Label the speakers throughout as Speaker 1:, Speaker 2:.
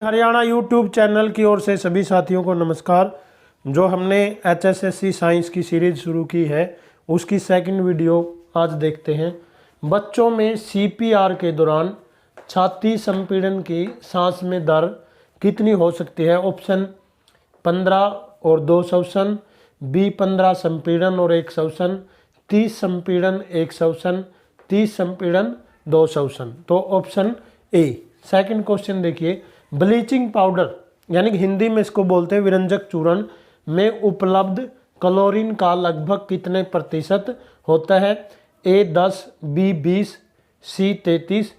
Speaker 1: Haryana YouTube channel की ओर से सभी साथियों को नमस्कार। जो हमने HSSC साइंस की सीरीज शुरू की है उसकी सेकंड वीडियो आज देखते हैं। बच्चों में CPR के दौरान छाती संपीड़न की सांस में दर कितनी हो सकती है? ऑप्शन 15 और 2 श्वसन, बी 15 संपीड़न और 1 श्वसन, 30 संपीड़न 1 श्वसन, 30 संपीड़न 2 श्वसन। तो ऑप्शन ए। सेकंड क्वेश्चन देखिए, ब्लीचिंग पाउडर यानी कि हिंदी में इसको बोलते हैं विरंजक चूर्ण में उपलब्ध क्लोरीन का लगभग कितने प्रतिशत होता है? ए 10, बी 20, सी 33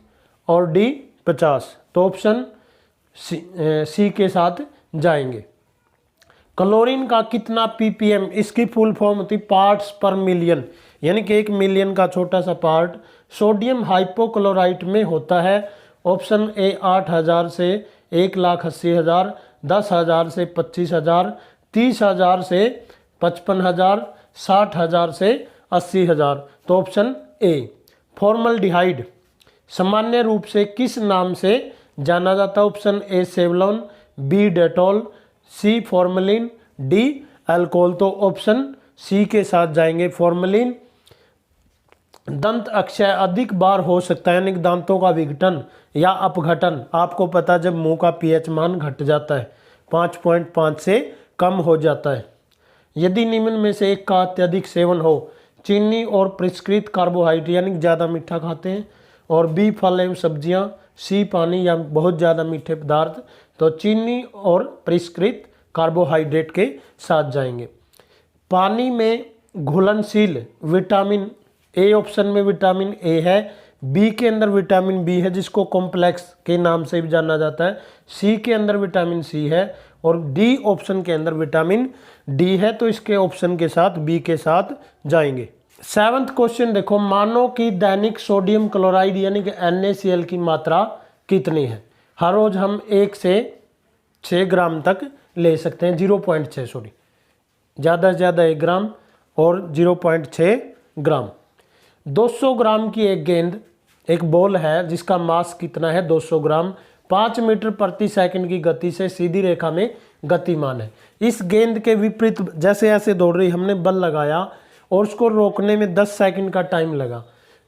Speaker 1: और डी 50। तो ऑप्शन सी के साथ जाएंगे। क्लोरीन का कितना ppm, इसकी फुल फॉर्म होती पार्ट्स पर मिलियन, यानी कि 1 मिलियन का छोटा सा पार्ट सोडियम हाइपोक्लोराइट में होता है। ऑप्शन ए 8000 से 1,80,000, 10,000 से 25,000, 30,000 से 55,000, 60,000 से 80,000। तो ऑप्शन ए। फॉर्मल्डिहाइड सामान्य रूप से किस नाम से जाना जाता है? Option A Savlon, B Dettol, C formalin, D alcohol. तो ऑप्शन सी के साथ जाएंगे, फॉर्मलिन। दंत अक्षय अधिक बार हो सकता है, यानी दांतों का विघटन या अपघटन। आपको पता जब मुंह का pH मान घट जाता है, 5.5 से कम हो जाता है, यदि निम्न में से एक का अत्यधिक सेवन हो। चीनी और परिष्कृत कार्बोहाइड्रेट यानी ज़्यादा मीठा खाते हैं, और बी फल एवं सब्जियां, सी पानी या बहुत ज़्यादा मीठे पदार्थ। तो चीनी और परिष्कृत कार्बोहाइड्रेट के साथ जाएंगे। पानी में घुलनशील विटामिन ए, ऑप्शन में विटामिन ए है, बी के अंदर विटामिन बी है जिसको कॉम्प्लेक्स के नाम से भी जाना जाता है, सी के अंदर विटामिन सी है और डी ऑप्शन के अंदर विटामिन डी है। तो इसके ऑप्शन के साथ बी के साथ जाएंगे। 7th क्वेश्चन देखो, मानव की दैनिक सोडियम क्लोराइड यानी कि NaCl की मात्रा कितनी है? हर रोज हम 1 से 6 ग्राम तक ले सकते हैं, 0.6 सॉरी, ज़्यादा से ज़्यादा 1 ग्राम और 0.6 ग्राम। 200 ग्राम की एक गेंद, एक बॉल है जिसका मास कितना है? 200 ग्राम, 5 मीटर प्रति सेकंड की गति से सीधी रेखा में गतिमान है। इस गेंद के विपरीत जैसे ऐसे दौड़ रही, हमने बल लगाया और उसको रोकने में 10 सेकंड का टाइम लगा।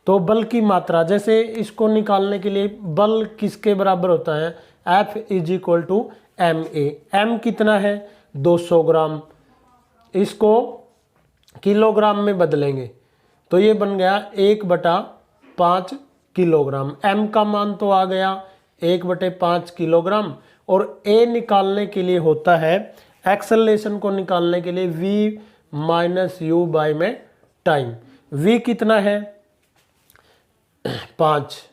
Speaker 1: तो बल की मात्रा, जैसे इसको निकालने के लिए बल किसके बराबर होता है? F = ma। m कितना है? 200 ग्राम। इसको किलोग्राम में बदलेंगे तो ये बन गया 1/5 किलोग्राम। m का मान तो आ गया 1/5 किलोग्राम। और a निकालने के लिए होता है, एक्सेलरेशन को निकालने के लिए v - u में टाइम। v कितना है? 5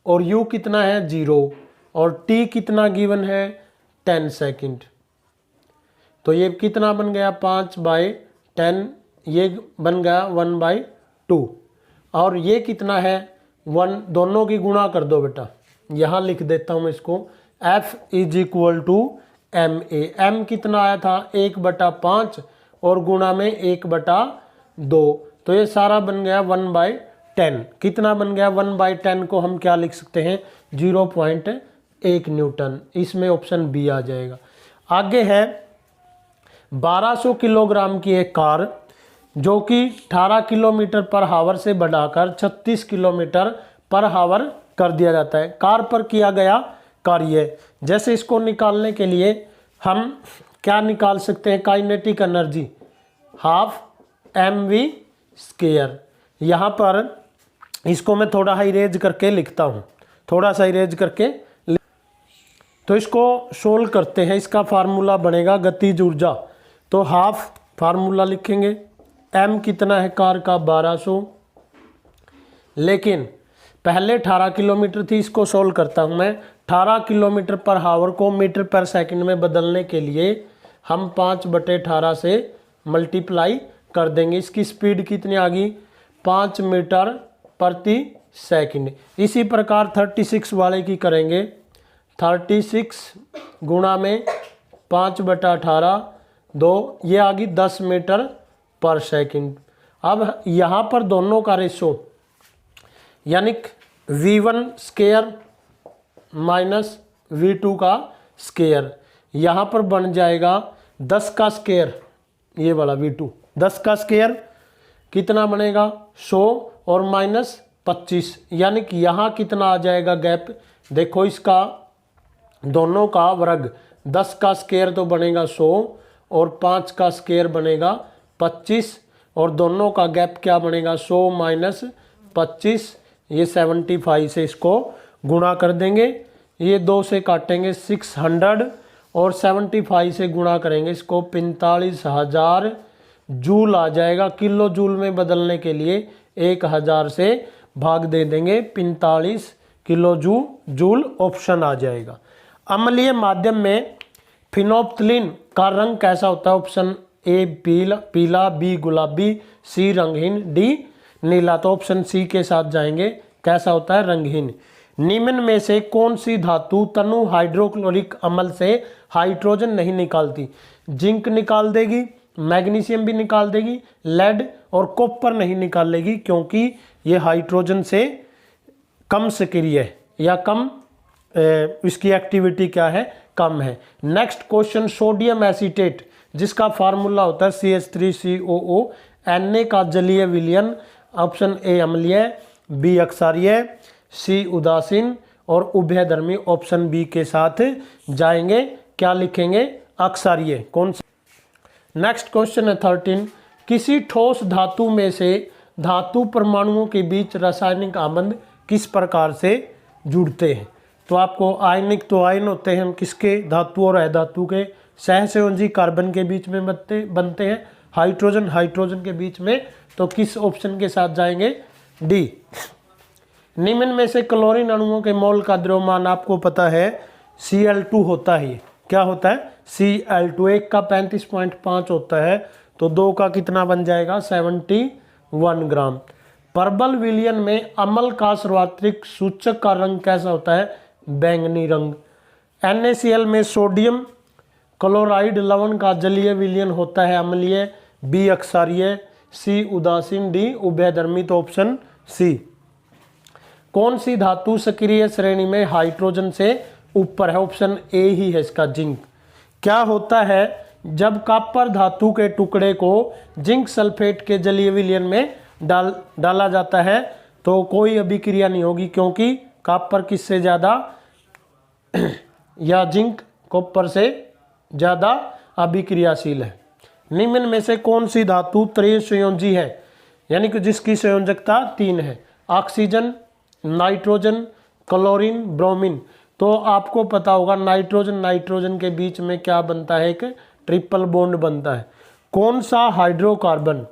Speaker 1: और u कितना है? 0 और t कितना गिवन है? 10 सेकंड। तो ये कितना बन गया? 5/10, ये बन गया 1/2 और ये कितना है? 1। दोनों की गुणा कर दो बेटा, यहाँ लिख देता हूँ मैं इसको। F = ma। m कितना आया था? 1/5 और गुणा में 1/2। तो ये सारा बन गया 1/10। कितना बन गया? 1/10 को हम क्या लिख सकते हैं? 0.1 न्यूटन। इसमें ऑप्शन बी आ जाएगा। आगे है 1200 किलोग्राम की एक कार जो कि 18 किलोमीटर पर हावर से बढ़ाकर 36 किलोमीटर पर हावर कर दिया जाता है। कार पर किया गया कार्य, जैसे इसको निकालने के लिए हम क्या निकाल सकते हैं? Kinetic energy 12 mv²। यहाँ पर इसको मैं थोड़ा इरेज करके लिखता हूँ, थोड़ा सा इरेज करके। तो इसको सोल्व करते हैं। इसका फार्मूला बनेगा गतिज ऊर्जा। तो हाफ फार्मूला लिखेंगे। m कितना है कार का? 1200। लेकिन पहले 18 किलोमीटर थी, इसको सोल्व करता हूँ मैं। 18 किलोमीटर पर हावर को मीटर पर सेकंड में बदलने के लिए हम 5/18 से मल्टीप्लाई कर देंगे। इसकी स्पीड कितनी आ गई? 5 मीटर प्रति सेकंड। इसी प्रकार 36 वाले की करेंगे। 36 गुणा में 5/18, 2, ये आ गई 10 मीटर पर सेकंड। अब यहाँ पर दोनों का रेशो यानी v1² - V2 का स्क्वायर, यहाँ पर बन जाएगा 10 का स्क्वायर, ये वाला V2 10 का स्क्वायर कितना बनेगा 100 और माइनस 25, यानी कि यहाँ कितना आ जाएगा गैप, देखो इसका दोनों का वर्ग, 10 का स्क्वायर तो बनेगा 100 और 5 का स्क्वायर बनेगा 25, और दोनों का गैप क्या बनेगा 100 माइनस 25, ये 75 से इसको गुणा कर देंगे, ये 2 से काटेंगे 600 और 75 से गुणा करेंगे इसको 45,000 जूल आ जाएगा। किलो जूल में बदलने के लिए 1000 से भाग दे देंगे, 45 किलो जूल ऑप्शन आ जाएगा। अम्लीय माध्यम में फिनोप्थलीन का रंग कैसा होता है? ऑप्शन ए पीला, बी गुलाबी, सी रंगहीन, डी नीला। तो ऑप्शन सी के साथ जाएंगे, कैसा होता है? रंगहीन। निम्न में से कौन सी धातु तनु हाइड्रोक्लोरिक अम्ल से हाइड्रोजन नहीं निकालती? जिंक निकाल देगी, मैग्नीशियम भी निकाल देगी, लेड और कॉपर नहीं निकालेगी, क्योंकि ये हाइड्रोजन से कम सक्रिय है या कम इसकी एक्टिविटी क्या है? कम है। नेक्स्ट क्वेश्चन, सोडियम एसीटेट जिसका फार्मूला होता है CH3COO, Na का जलीय विलयन, ऑप्शन ए अम्लीय, बी अक्षारीय, सी उदासीन और उभयधर्मी, ऑप्शन बी के साथ जाएंगे। क्या लिखेंगे? अक्षारीय। कौन सा? नेक्स्ट क्वेश्चन है 13, किसी ठोस धातु में से धातु परमाणुओं के बीच रासायनिक आबंध किस प्रकार से जुड़ते हैं? तो आपको आयनिक तो आयन होते हैं किसके? धातु और अधातु के। सहसंयोजी कार्बन के बीच में बनते हैं, हाइड्रोजन के बीच में। तो किस ऑप्शन के साथ जाएंगे? डी। निम्न में से क्लोरीन अणुओं के मोल का द्रव्यमान आपको पता है Cl2 होता है। क्या होता है? Cl2। एक का 35.5 होता है, तो 2 का कितना बन जाएगा? 71 ग्राम। प्रबल विलयन में अम्ल का सर्वात्रिक सूचक का रंग कैसा होता है? बैंगनी रंग। NaCl में सोडियम क्लोराइड लवण का जलीय विलयन होता है अम्लीय, बी अक्षारीय, सी उदासीन, डी उभयधर्मी। तो ऑप्शन सी। कौन सी धातु सक्रिय श्रेणी में हाइड्रोजन से ऊपर है? ऑप्शन ए ही है इसका, जिंक। क्या होता है जब कॉपर धातु के टुकड़े को जिंक सल्फेट के जलीय विलयन में डाला जाता है? तो कोई अभिक्रिया नहीं होगी, क्योंकि कॉपर किससे ज़्यादा या जिंक कॉपर से ज़्यादा अभिक्रियाशील है। निम्न में से कौन सी धातु त्रिसंयोजी है, यानी कि जिसकी संयोजकता 3 है? Oxygen, nitrogen, chlorine, bromine. तो आपको पता होगा नाइट्रोजन के बीच में क्या बनता है? एक ट्रिपल बॉन्ड बनता है। कौन सा हाइड्रोकार्बन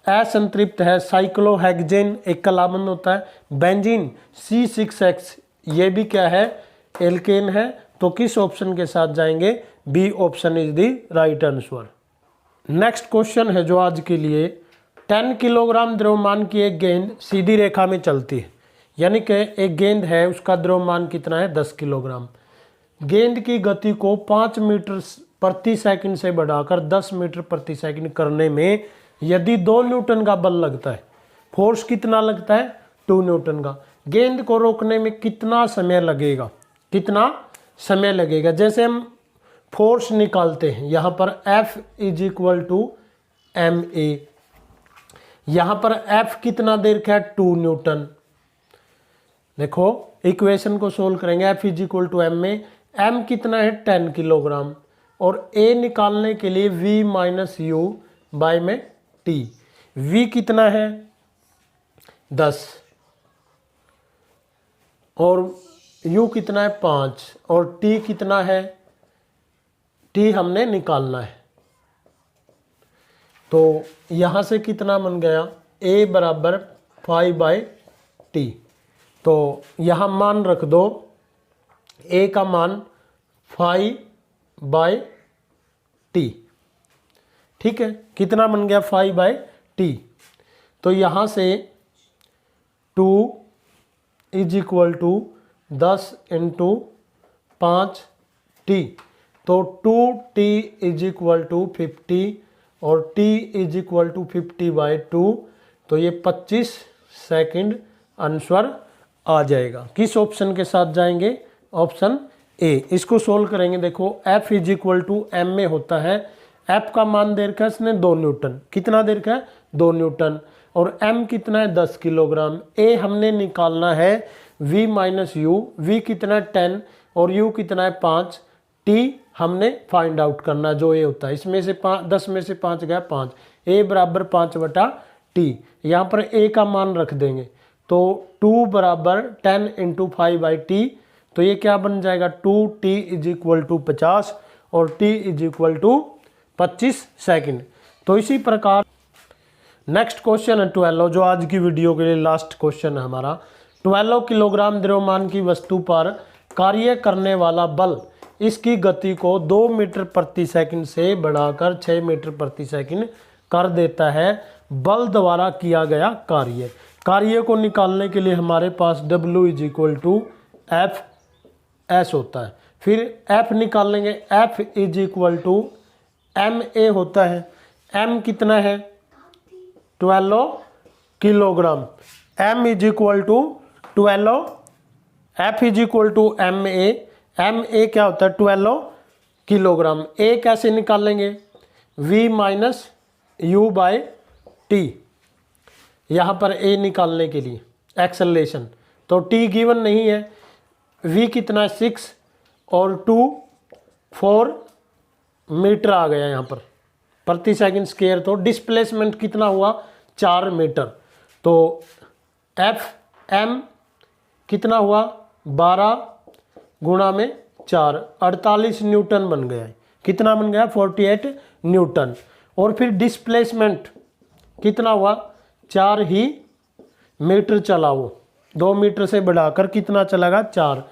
Speaker 1: असंतृप्त है? साइक्लोहेक्सेन एक कलाबंद होता है। बेंजीन C6H ये भी क्या है? एल्केन है। तो किस ऑप्शन के साथ जाएंगे? B option is the right answer. Next question है जो आज के लिए, 10 किलोग्राम द्रव्यमान की एक गेंद सीधी रेखा में चलती है, यानी कि एक गेंद है उसका द्रव्यमान कितना है? 10 किलोग्राम। गेंद की गति को 5 मीटर प्रति सेकंड से बढ़ाकर 10 मीटर प्रति सेकंड करने में यदि 2 न्यूटन का बल लगता है, फोर्स कितना लगता है? 2 न्यूटन का। गेंद को रोकने में कितना समय लगेगा? कितना समय लगेगा? जैसे हम फोर्स निकालते हैं, यहाँ पर F = ma, यहाँ पर F कितना देर का है? 2 न्यूटन। देखो इक्वेशन को सोल्व करेंगे, F = m में m कितना है? 10 किलोग्राम, और a निकालने के लिए v - u में t। v कितना है? 10 और u कितना है? 5 और t कितना है? t हमने निकालना है। तो यहाँ से कितना बन गया? a = 5/t। तो यहाँ मान रख दो, a का मान 5/t। ठीक है, कितना बन गया? 5/t। तो यहाँ से 2 = 10 × 5t। तो 2t = 50 और t = 50/2। तो ये 25 सेकंड आंसर आ जाएगा। किस ऑप्शन के साथ जाएंगे? Option A. इसको सोल्व करेंगे। देखो F is equal to M में होता है, F का मान दे रखा है इसने 2 न्यूटन। कितना दे रखा है? 2 न्यूटन। और M कितना है? 10 किलोग्राम। ए हमने निकालना है V माइनस यू। V कितना है? 10 और U कितना है? 5। T हमने फाइंड आउट करना जो ए होता है। इसमें से 10 में से 5 गया 5। ए बराबर 5/T। यहाँ पर ए का मान रख देंगे तो 2 बराबर 10 × 5/T। तो ये क्या बन जाएगा? 2T इज इक्वल टू 50 और T is equal to 25 second. तो इसी प्रकार नेक्स्ट क्वेश्चन है 12, जो आज की वीडियो के लिए लास्ट क्वेश्चन है हमारा। 12 किलोग्राम द्रव्यमान की वस्तु पर कार्य करने वाला बल इसकी गति को 2 मीटर प्रति सेकंड से बढ़ाकर 6 मीटर प्रति सेकंड कर देता है। बल द्वारा किया गया कार्य को निकालने के लिए हमारे पास W is equal to F S होता है। फिर F निकाल लेंगे। F is equal to M A होता है। M कितना है? 12 kilogram. M is equal to 12। F is equal to M A क्या होता है? 12 किलोग्राम। A कैसे निकालेंगे? V minus U by T. यहाँ पर A निकालने के लिए एक्सेलरेशन, तो T गिवन नहीं है। V कितना है? 6 और 2 4 मीटर आ गया यहाँ पर प्रति सेकंड स्क्वायर। तो डिस्प्लेसमेंट कितना हुआ? 4 मीटर। तो F M कितना हुआ? 12 गुणा में 4 48 न्यूटन बन गया है। कितना बन गया? 48 न्यूटन। और फिर डिस्प्लेसमेंट कितना हुआ? 4 ही मीटर चला, वो 2 मीटर से बढ़ाकर कितना चलेगा? 4।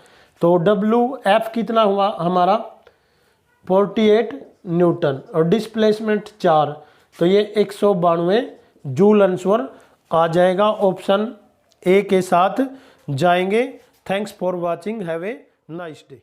Speaker 1: तो WF कितना हुआ हमारा? 48 न्यूटन और डिस्प्लेसमेंट 4। तो ये 192 जूल आंसर आ जाएगा। ऑप्शन ए के साथ जाएंगे। Thanks for watching. Have a nice day.